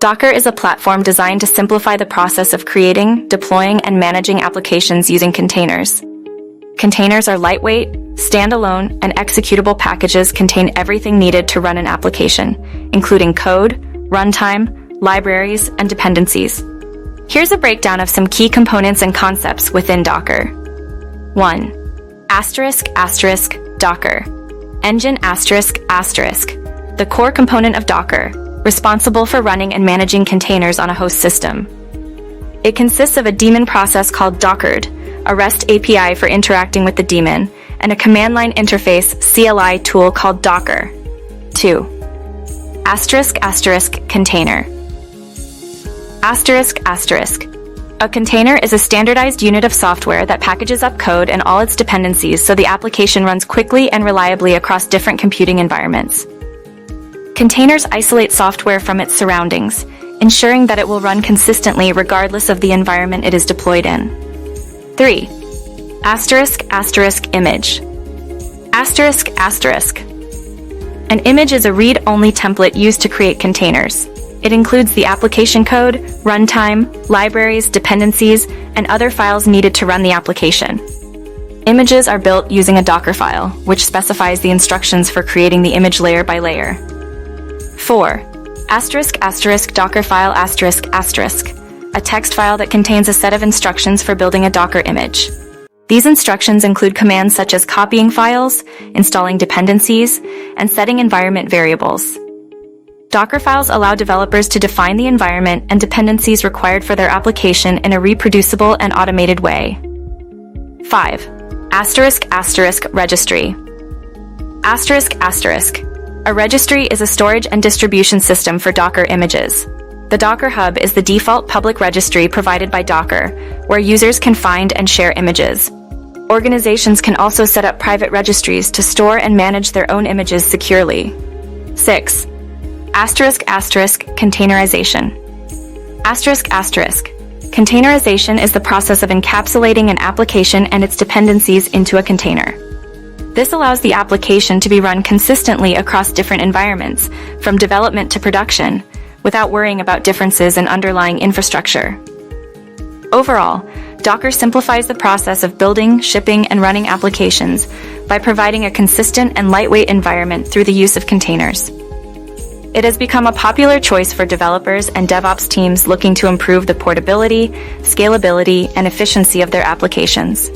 Docker is a platform designed to simplify the process of creating, deploying, and managing applications using containers. Containers are lightweight, standalone, and executable packages contain everything needed to run an application, including code, runtime, libraries, and dependencies. Here's a breakdown of some key components and concepts within Docker. 1. Docker. Engine ***. The core component of Docker, responsible for running and managing containers on a host system. It consists of a daemon process called Dockered, a REST API for interacting with the daemon, and a command line interface CLI tool called Docker. 2. Container. A container is a standardized unit of software that packages up code and all its dependencies so the application runs quickly and reliably across different computing environments. Containers isolate software from its surroundings, ensuring that it will run consistently regardless of the environment it is deployed in. 3. Image. An image is a read-only template used to create containers. It includes the application code, runtime, libraries, dependencies, and other files needed to run the application. Images are built using a Docker file, which specifies the instructions for creating the image layer by layer. 4. Docker file ***, a text file that contains a set of instructions for building a Docker image. These instructions include commands such as copying files, installing dependencies, and setting environment variables. Docker files allow developers to define the environment and dependencies required for their application in a reproducible and automated way. 5. Registry. A registry is a storage and distribution system for Docker images. The Docker Hub is the default public registry provided by Docker, where users can find and share images. Organizations can also set up private registries to store and manage their own images securely. 6. Containerization. Containerization is the process of encapsulating an application and its dependencies into a container. This allows the application to be run consistently across different environments, from development to production, without worrying about differences in underlying infrastructure. Overall, Docker simplifies the process of building, shipping, and running applications by providing a consistent and lightweight environment through the use of containers. It has become a popular choice for developers and DevOps teams looking to improve the portability, scalability, and efficiency of their applications.